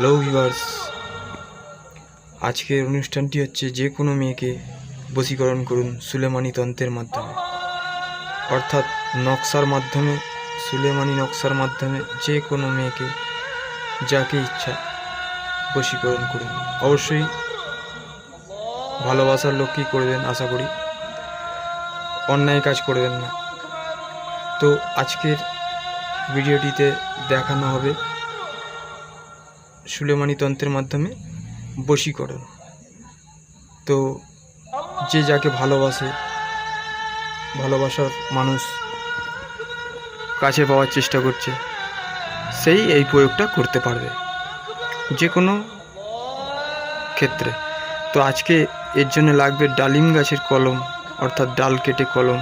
Hello viewers, আজকের অনুষ্ঠানটি হচ্ছে যে কোনো মেয়েকে বশীকরণ করুন সুলেমানি তন্ত্রের মাধ্যমে, অর্থাৎ নকশার মাধ্যমে, সুলেমানি নকশার মাধ্যমে যে কোনো মেয়েকে যাকে ইচ্ছা বশীকরণ করুন। অবশ্যই ভালোবাসার লোককেই করবেন, আশা করি অন্যায় কাজ করবেন না। তো আজকের ভিডিওটিতে দেখানো হবে সুলেমানি তন্ত্রের মাধ্যমে বশীকরণ। তো যে যাকে ভালোবাসে, ভালোবাসার মানুষ কাছে পাওয়ার চেষ্টা করছে, সেই এই প্রয়োগটা করতে পারবে যে কোনো ক্ষেত্রে। তো আজকে এর জন্য লাগবে ডালিম গাছের কলম, অর্থাৎ ডাল কেটে কলম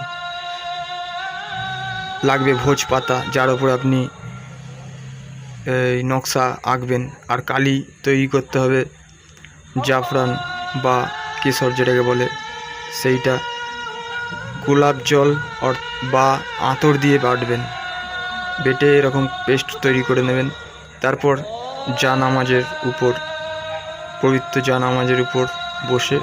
লাগবে, ভোজ পাতা যার ওপর আপনি এই নকশা আঁকবেন, আর কালি তৈরি করতে হবে জাফরান বা কেশর যেটাকে বলে সেইটা, গোলাপ জল বা আতর দিয়ে বাটবেন, বেটে এরকম পেস্ট তৈরি করে নেবেন। তারপর জানামাজের উপর, পবিত্র জানামাজের উপর বসে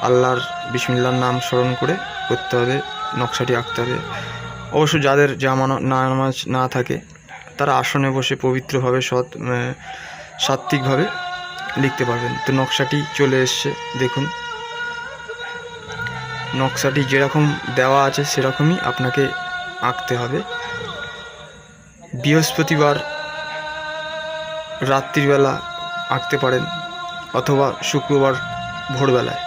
আল্লাহর বিসমিল্লাহর নাম স্মরণ করে করতে হবে, নকশাটি আঁকতে হবে। অবশ্য যাদের নামাজ না থাকে তারা আসনে বসে পবিত্রভাবে সাত্ত্বিকভাবে লিখতে পারবেন। তো নকশাটি চলে এসছে, দেখুন নকশাটি যেরকম দেওয়া আছে সেরকমই আপনাকে আঁকতে হবে। বৃহস্পতিবার রাত্রিবেলা আঁকতে পারেন অথবা শুক্রবার ভোরবেলায়,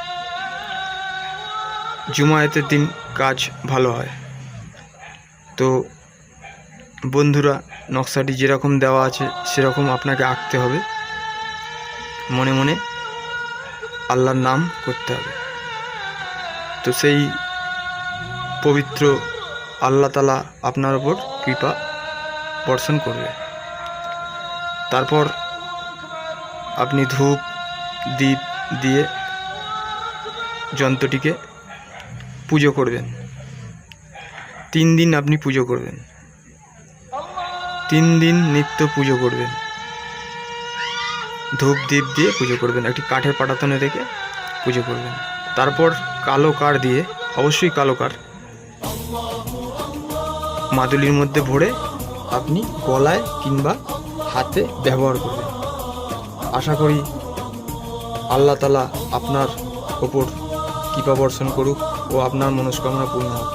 জুমায়েতের দিন কাজ ভালো হয়। তো বন্ধুরা, নকশাটি যেরকম দেওয়া আছে সেরকম আপনাকে আঁকতে হবে, মনে মনে আল্লাহর নাম করতে হবে। তো সেই পবিত্র আল্লাহ তাআলা আপনার ওপর কৃপা বর্ষণ করবে। তারপর আপনি ধূপ দীপ দিয়ে যন্ত্রটিকে পুজো করবেন। 3 দিন আপনি পুজো করবেন, 3 দিন নিত্য পুজো করবেন, ধূপ দ্বীপ দিয়ে পুজো করবেন, একটি কাঠের পাটাতনে রেখে পুজো করবেন। তারপর কালো কাঠ দিয়ে, অবশ্যই কালো কাঠ, মাদুলির মধ্যে ভরে আপনি গলায় কিংবা হাতে ব্যবহার করবেন। আশা করি আল্লাহ তাআলা আপনার ওপর কৃপা বর্ষণ করুক ও আপনার মনস্কামনা পূর্ণ হোক।